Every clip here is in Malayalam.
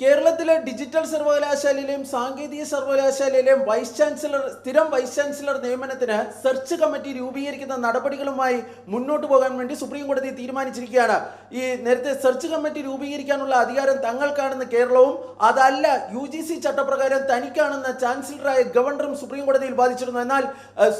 കേരളത്തിലെ ഡിജിറ്റൽ സർവകലാശാലയിലെയും സാങ്കേതിക സർവകലാശാലയിലെയും സ്ഥിരം വൈസ് ചാൻസലർ നിയമനത്തിന് സെർച്ച് കമ്മിറ്റി രൂപീകരിക്കുന്ന നടപടികളുമായി മുന്നോട്ട് പോകാൻ വേണ്ടി സുപ്രീം കോടതി തീരുമാനിച്ചിരിക്കുകയാണ്. ഈ നേരത്തെ സെർച്ച് കമ്മിറ്റി രൂപീകരിക്കാനുള്ള അധികാരം തങ്ങൾക്കാണെന്ന് കേരളവും അതല്ല UGC ചട്ടപ്രകാരം തനിക്കാണെന്ന് ചാൻസലറായ ഗവർണറും സുപ്രീം കോടതിയിൽ വാദിച്ചിരുന്നു. എന്നാൽ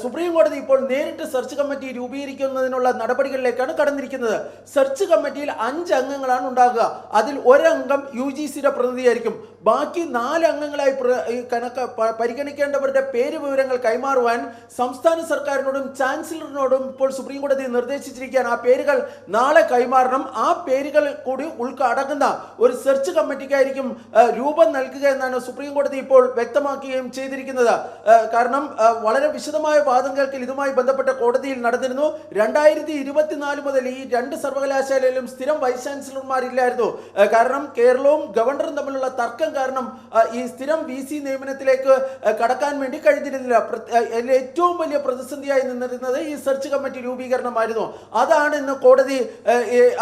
സുപ്രീം കോടതി ഇപ്പോൾ നേരിട്ട് സെർച്ച് കമ്മിറ്റി രൂപീകരിക്കുന്നതിനുള്ള നടപടികളിലേക്കാണ് കടന്നിരിക്കുന്നത്. സെർച്ച് കമ്മിറ്റിയിൽ 5 അംഗങ്ങളാണ് ഉണ്ടാകുക. അതിൽ ഒരംഗം UGCയുടെ പ്രതിനിധിയായിരിക്കും. ബാക്കി 4 അംഗങ്ങളായി പരിഗണിക്കേണ്ടവരുടെ പേര് വിവരങ്ങൾ കൈമാറുവാൻ സംസ്ഥാന സർക്കാരിനോടും ചാൻസലറിനോടും ഇപ്പോൾ സുപ്രീം കോടതി നിർദ്ദേശിച്ചിരിക്കുകയാണ്. ആ പേരുകൾ നാളെ കൈമാറണം. ആ പേരുകൾ കൂടി അടങ്ങുന്ന ഒരു സെർച്ച് കമ്മിറ്റിക്കായിരിക്കും രൂപം നൽകുക എന്നാണ് സുപ്രീം കോടതി ഇപ്പോൾ വ്യക്തമാക്കുകയും ചെയ്തിരിക്കുന്നത്. കാരണം വളരെ വിശദമായ വാദം കേൾക്കൽ ഇതുമായി ബന്ധപ്പെട്ട കോടതിയിൽ നടന്നിരുന്നു. 2024 മുതൽ ഈ 2 സർവകലാശാലയിലും സ്ഥിരം വൈസ് ചാൻസലർമാരില്ലായിരുന്നു. കാരണം കേരളവും ഗവർണറും തമ്മിലുള്ള തർക്കം കാരണം ഈ സ്ഥിരം VC നിയമനത്തിലേക്ക് കടക്കാൻ വേണ്ടി കഴിഞ്ഞിരുന്നില്ല. ഏറ്റവും വലിയ പ്രതിസന്ധിയായി നിന്നിരുന്നത് ഈ സെർച്ച് കമ്മിറ്റി രൂപീകരണമായിരുന്നു. അതാണ് ഇന്ന് കോടതി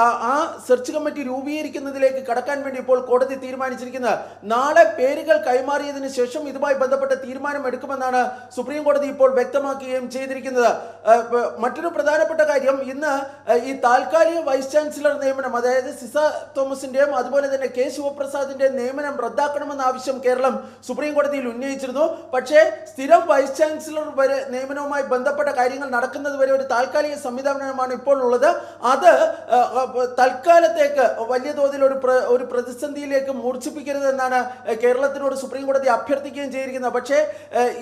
ആ സെർച്ച് കമ്മിറ്റി രൂപീകരിക്കുന്നതിലേക്ക് കടക്കാൻ വേണ്ടി ഇപ്പോൾ കോടതി തീരുമാനിച്ചിരിക്കുന്നത്. നാളെ പേരുകൾ കൈമാറിയതിനു ശേഷം ഇതുമായി ബന്ധപ്പെട്ട തീരുമാനം എടുക്കുമെന്നാണ് സുപ്രീം കോടതി ഇപ്പോൾ വ്യക്തമാക്കുകയും ചെയ്തിരിക്കുന്നത്. മറ്റൊരു പ്രധാനപ്പെട്ട കാര്യം, ഇന്ന് ഈ താൽക്കാലിക വൈസ് ചാൻസലർ നിയമനം, അതായത് സിസ തോമസിന്റെയും അതുപോലെ തന്നെ K ശിവപ്രസാദിന്റെ നിയമനം റദ്ദാക്കണമെന്ന ആവശ്യം കേരളം സുപ്രീം കോടതിയിൽ ഉന്നയിച്ചിരുന്നു. പക്ഷേ സ്ഥിരം വൈസ് ചാൻസലർ വരെ നിയമനവുമായി ബന്ധപ്പെട്ട കാര്യങ്ങൾ നടക്കുന്നത് വരെ ഒരു താൽക്കാലിക സംവിധാനമാണ് ഇപ്പോൾ ഉള്ളത്. അത് തൽക്കാലത്തേക്ക് വലിയ തോതിൽ ഒരു പ്രതിസന്ധിയിലേക്ക് മൂർച്ഛിപ്പിക്കരുതെന്നാണ് കേരളത്തിനോട് സുപ്രീം കോടതി അഭ്യർത്ഥിക്കുകയും ചെയ്തിരിക്കുന്നത്. പക്ഷേ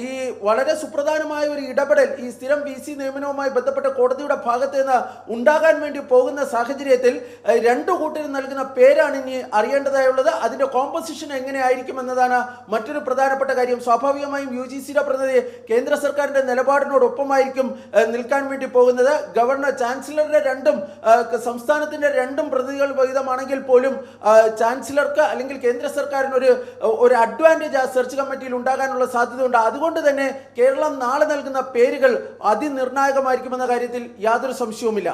ഈ വളരെ സുപ്രധാനമായ ഒരു ഇടപെടൽ ഈ സ്ഥിരം VC നിയമനവുമായി ബന്ധപ്പെട്ട കോടതിയുടെ ഭാഗത്ത് നിന്ന് ഉണ്ടാകാൻ വേണ്ടി പോകുന്ന സാഹചര്യത്തിൽ 2 കൂട്ടരും നൽകുന്ന പേരാണ് ഇനി അറിയേണ്ടതായുള്ളത്. അതിന്റെ കോമ്പസിഷൻ എങ്ങനെയായിരിക്കും എന്നതാണ് മറ്റൊരു പ്രധാനപ്പെട്ട കാര്യം. സ്വാഭാവികമായും UGCയുടെ പ്രതിനിധി കേന്ദ്ര സർക്കാരിന്റെ നിലപാടിനോടൊപ്പമായിരിക്കും നിൽക്കാൻ വേണ്ടി പോകുന്നത്. ഗവർണർ ചാൻസലറുടെ സംസ്ഥാനത്തിന്റെ 2 പ്രതിനിധികൾ വിഹിതമാണെങ്കിൽ പോലും ചാൻസലർക്ക് അല്ലെങ്കിൽ കേന്ദ്ര സർക്കാരിന് ഒരു അഡ്വാൻറ്റേജ് ആ സെർച്ച് കമ്മിറ്റിയിൽ ഉണ്ടാകാനുള്ള സാധ്യതയുണ്ട്. അതുകൊണ്ട് തന്നെ കേരളം നാളെ നൽകുന്ന പേരുകൾ അതിനിർണായകമായിരിക്കുമെന്ന കാര്യത്തിൽ യാതൊരു സംശയവുമില്ല.